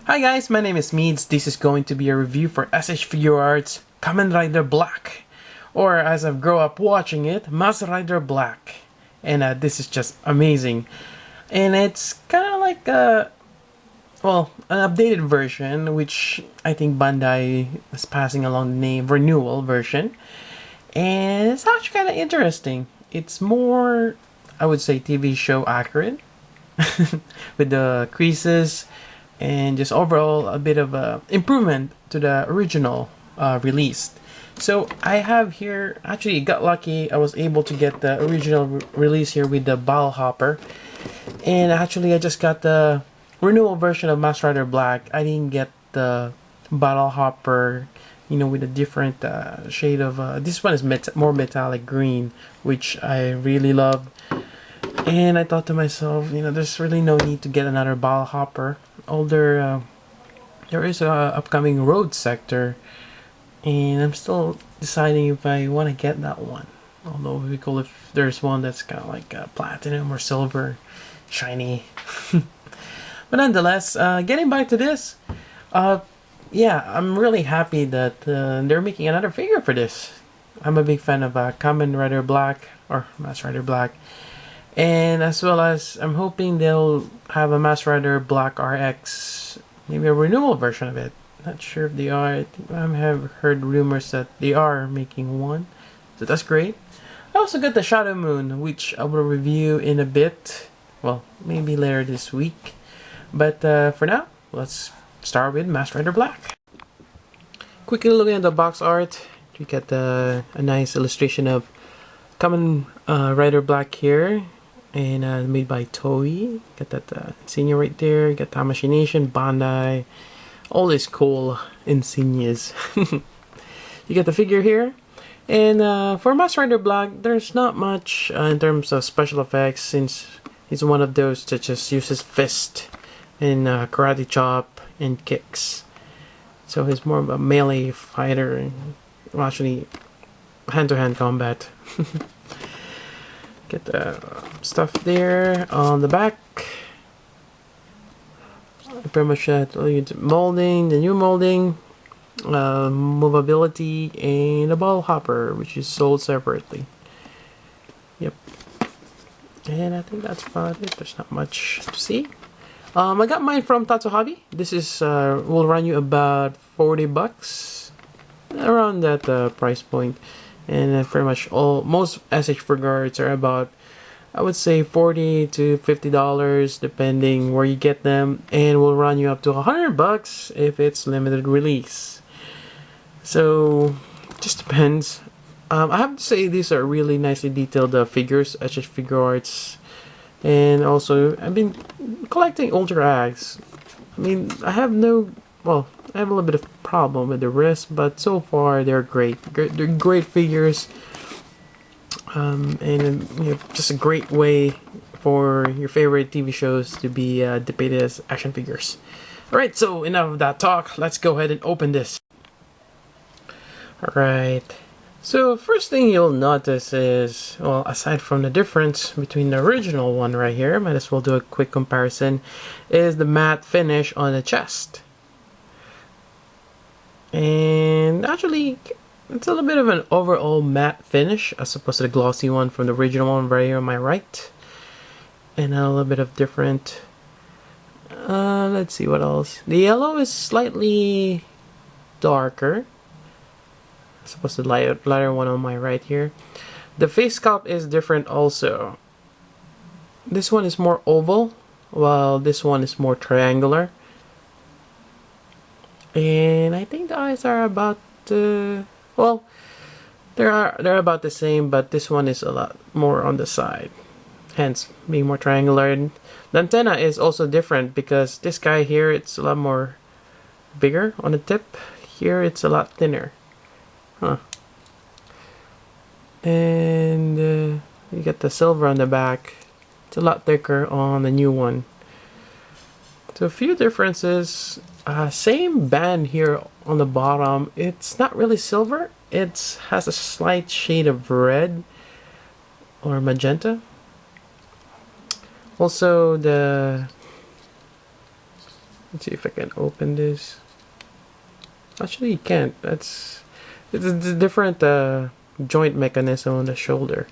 Hi guys, my name is Meads. This is going to be a review for SH Figuarts Kamen Rider Black, or as I've grown up watching it, Mass Rider Black. And this is just amazing. And it's kind of like an updated version, which I think Bandai is passing along the name Renewal version. And it's actually kind of interesting. It's more, I would say, TV show accurate with the creases and just overall a bit of a improvement to the original release. So I have here, actually got lucky, I was able to get the original release here with the bottle hopper, and actually I just got the renewal version of Mass Rider Black. I didn't get the bottle hopper, with a different shade of this one is more metallic green, which I really love. And I thought to myself, there's really no need to get another bottle hopper. Although there is a upcoming road sector, and I'm still deciding if I want to get that one. Although it would be cool if there's one that's kind of like platinum or silver, shiny. But nonetheless, getting back to this, yeah, I'm really happy that they're making another figure for this. I'm a big fan of Kamen Rider Black, or Mass Rider Black. And as well as I'm hoping they'll have a Mass Rider Black RX, maybe a renewal version of it. Not sure if they are. I have heard rumors that they are making one, so that's great. I also got the Shadow Moon, which I will review in a bit. Well, maybe later this week. But for now, let's start with Mass Rider Black. Quickly looking at the box art, you get a nice illustration of Kamen Rider Black here. And made by Toei. Got that insignia right there. Got Tamashii Nation, Bandai, all these cool insignias. You get the figure here. And for Mass Rider Black, there's not much in terms of special effects, since he's one of those that just uses fist and karate chop and kicks. So he's more of a melee fighter, well, actually hand-to-hand combat. Get the stuff there on the back. Pretty much molding, the new molding, movability, and a ball hopper, which is sold separately. Yep. And I think that's about it. There's not much to see. I got mine from Tatsu Hobby. This is will run you about $40, around that price point. And pretty much most SH Figuarts are about, I would say, $40 to $50 depending where you get them, and will run you up to $100 if it's limited release. So just depends. I have to say these are really nicely detailed figures, SH Figuarts, and also I've been collecting Ultra Ags. I mean, I have a little bit of problem with the wrist, but so far they're great. They're great figures, and just a great way for your favorite TV shows to be depicted as action figures. Alright, so enough of that talk. Let's go ahead and open this. Alright, so first thing you'll notice is, well, aside from the difference between the original one right here, might as well do a quick comparison, is the matte finish on the chest. And actually, it's a little bit of an overall matte finish as opposed to the glossy one from the original one right here on my right. And a little bit of different. Let's see what else. The yellow is slightly darker as opposed to the lighter one on my right here. The face sculpt is different also. This one is more oval, while this one is more triangular. And I think the eyes are about well, they're about the same, but this one is a lot more on the side, hence being more triangular. And the antenna is also different because this guy here, it's a lot more bigger on the tip. Here it's a lot thinner, and you get the silver on the back. It's a lot thicker on the new one. So a few differences. Same band here on the bottom. It's not really silver. It has a slight shade of red or magenta. Also, the Let's see if I can open this. Actually, you can't. It's a different joint mechanism on the shoulder.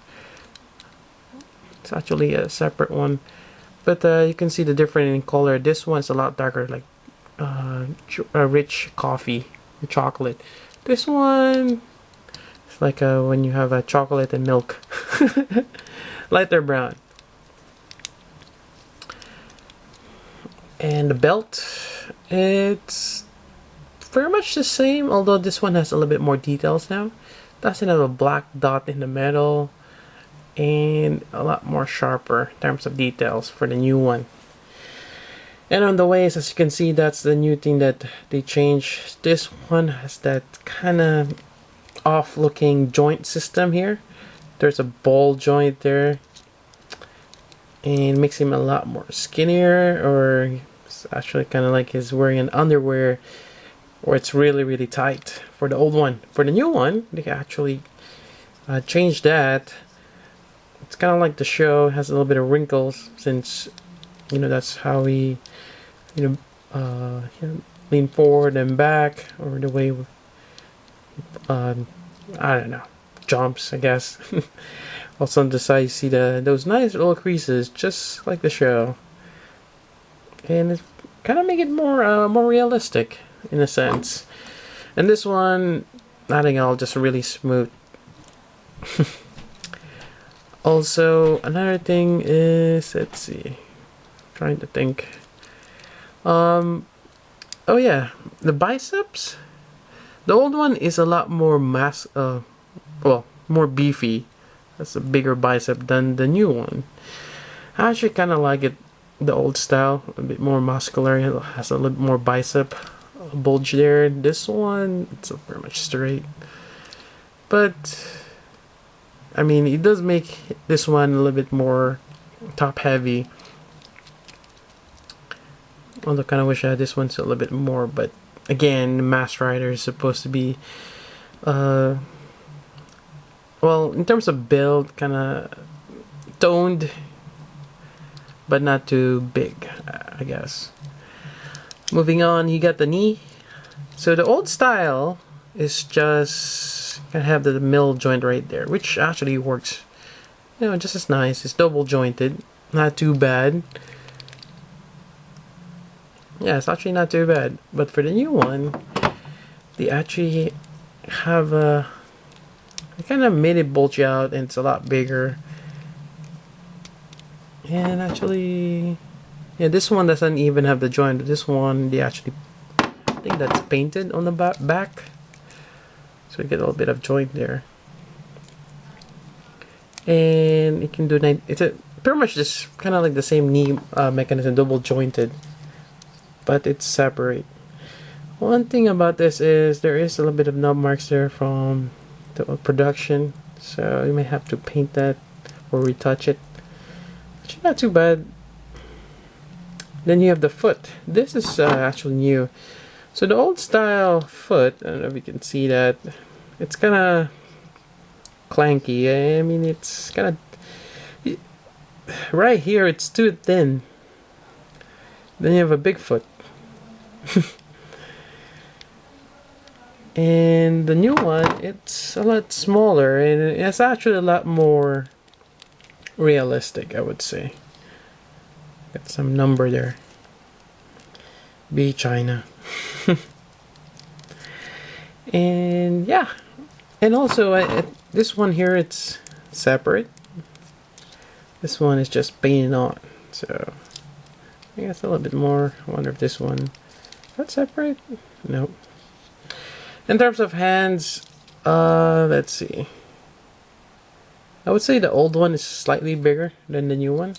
It's actually a separate one, but you can see the difference in color. This one's a lot darker, like rich coffee, chocolate. This one, it's like when you have a chocolate and milk, lighter brown. And the belt, it's very much the same, although this one has a little bit more details now. Doesn't have a black dot in the middle, and a lot more sharper in terms of details for the new one. And on the waist, as you can see, that's the new thing that they changed. This one has that kind of off-looking joint system here. There's a ball joint there, and makes him a lot more skinnier, or it's actually kind of like he's wearing an underwear, or it's really tight for the old one. For the new one, they actually changed that. It's kind of like the show, has a little bit of wrinkles, since that's how we lean forward and back, or the way I don't know, jumps, I guess. Also on the side, you see those nice little creases, just like the show, and it kind of make it more realistic in a sense. And this one, nothing else, just really smooth. Also, another thing is, let's see, trying to think. Oh yeah, the biceps. The old one is a lot more more beefy. That's a bigger bicep than the new one. I actually kind of like it, the old style, a bit more muscular. It has a little more bicep bulge there. This one, it's very much straight. But I mean, it does make this one a little bit more top heavy. Although I kind of wish I had this one a little bit more. But again, Masked Rider is supposed to be well, in terms of build, kind of toned, but not too big, I guess. Moving on, you got the knee. So the old style is just gonna have the middle joint right there, which actually works, just as nice. It's double jointed, not too bad. Yeah, it's actually not too bad. But for the new one, they actually have they kind of made it bulge out, and it's a lot bigger. And actually, yeah, this one doesn't even have the joint. This one, they actually, I think that's painted on the back. So you get a little bit of joint there. And it can do, it's pretty much just kind of like the same knee mechanism, double jointed, but it's separate. One thing about this is there is a little bit of knob marks there from the production, so you may have to paint that or retouch it. Actually, not too bad. Then you have the foot. This is actually new. So the old style foot, I don't know if you can see that, it's kind of clanky. I mean, it's kind of right here, it's too thin. Then you have a big foot. And the new one, it's a lot smaller, and it's actually a lot more realistic, I would say. Got some number there. B China. And yeah, and also this one here, it's separate. This one is just painted on, so I guess a little bit more. I wonder if this one, that's separate? Nope. In terms of hands, let's see. I would say the old one is slightly bigger than the new one.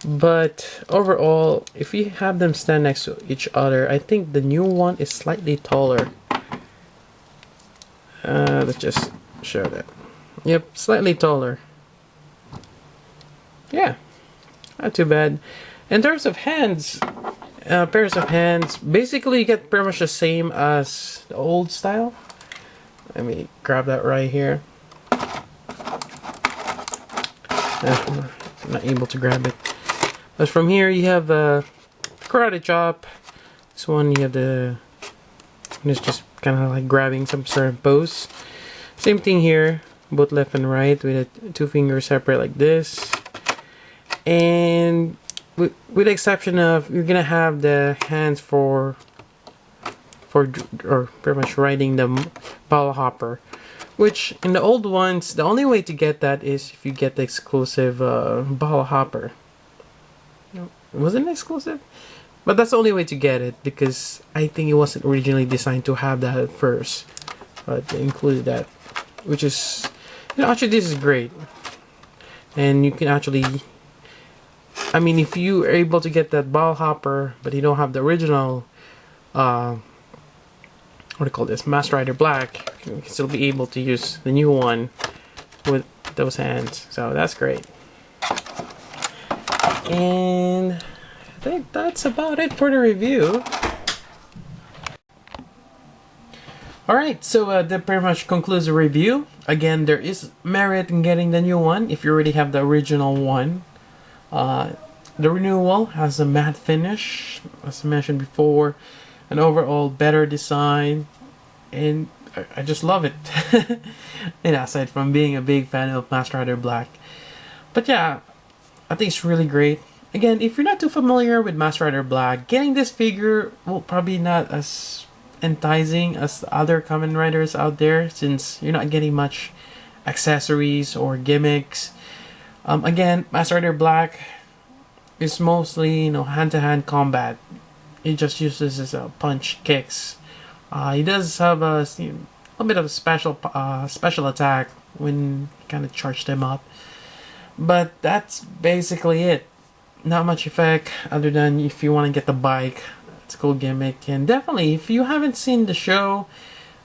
But overall, if you have them stand next to each other, I think the new one is slightly taller. Let's just show that. Yep, slightly taller. Yeah, not too bad. In terms of hands, pairs of hands, basically you get pretty much the same as the old style. Let me grab that right here. I'm not able to grab it. But from here you have karate chop. This one you have the, it's just kind of like grabbing some sort of pose. Same thing here, both left and right with the two fingers separate like this. And with the exception of, you're gonna have the hands for or pretty much riding the ball hopper, which in the old ones the only way to get that is if you get the exclusive ball hopper. Wasn't it exclusive? But that's the only way to get it, because I think it wasn't originally designed to have that at first, but they included that, which is, you know, actually this is great. And you can actually, I mean, if you are able to get that ball hopper but you don't have the original what do you call this, Master Rider Black, you can still be able to use the new one with those hands, so that's great. And I think that's about it for the review. Alright, so that pretty much concludes the review. Again, there is merit in getting the new one if you already have the original one. The Renewal has a matte finish, as I mentioned before, an overall better design, and I just love it. And aside from being a big fan of Master Rider Black. But yeah, I think it's really great. Again, if you're not too familiar with Master Rider Black, getting this figure will probably not as enticing as other Kamen Riders out there, since you're not getting much accessories or gimmicks. Again, Master Rider Black is mostly, you know, hand-to-hand combat. He just uses his punch kicks. He does have a bit of a special attack when you kind of charge them up, but that's basically it. Not much effect other than if you want to get the bike. It's a cool gimmick, and definitely if you haven't seen the show,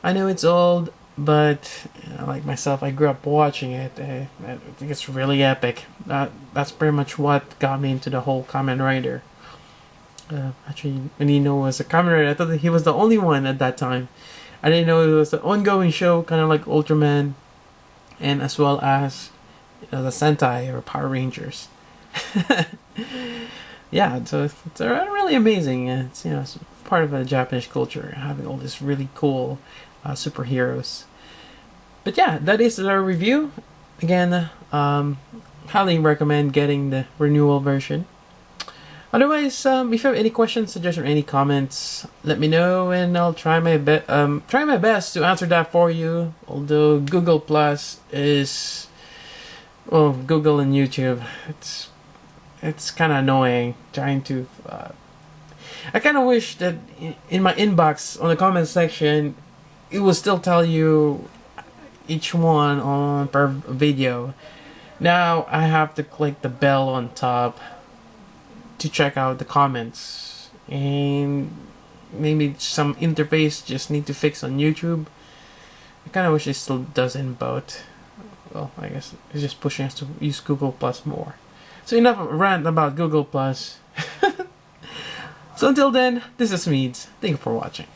I know it's old, but you know, like myself, I grew up watching it. I think it's really epic. That's pretty much what got me into the whole Kamen Rider. Actually, when he was a Kamen Rider, I thought that he was the only one at that time. I didn't know it was an ongoing show, kind of like Ultraman, and as well as, you know, the Sentai or Power Rangers. Yeah, so it's really amazing. It's, you know, it's part of the Japanese culture, having all these really cool superheroes. But yeah, that is our review. Again, highly recommend getting the Renewal version. Otherwise, if you have any questions, suggestions, or any comments, let me know, and I'll try my best to answer that for you. Although Google Plus is, well, Google and YouTube, it's kind of annoying trying to. I kind of wish that in my inbox on the comment section, it will still tell you each one on per video. Now I have to click the bell on top to check out the comments, and maybe some interface just need to fix on YouTube. I kind of wish it still doesn't, but well, I guess it's just pushing us to use Google Plus more. So enough of a rant about Google Plus. So until then, this is Meads. Thank you for watching.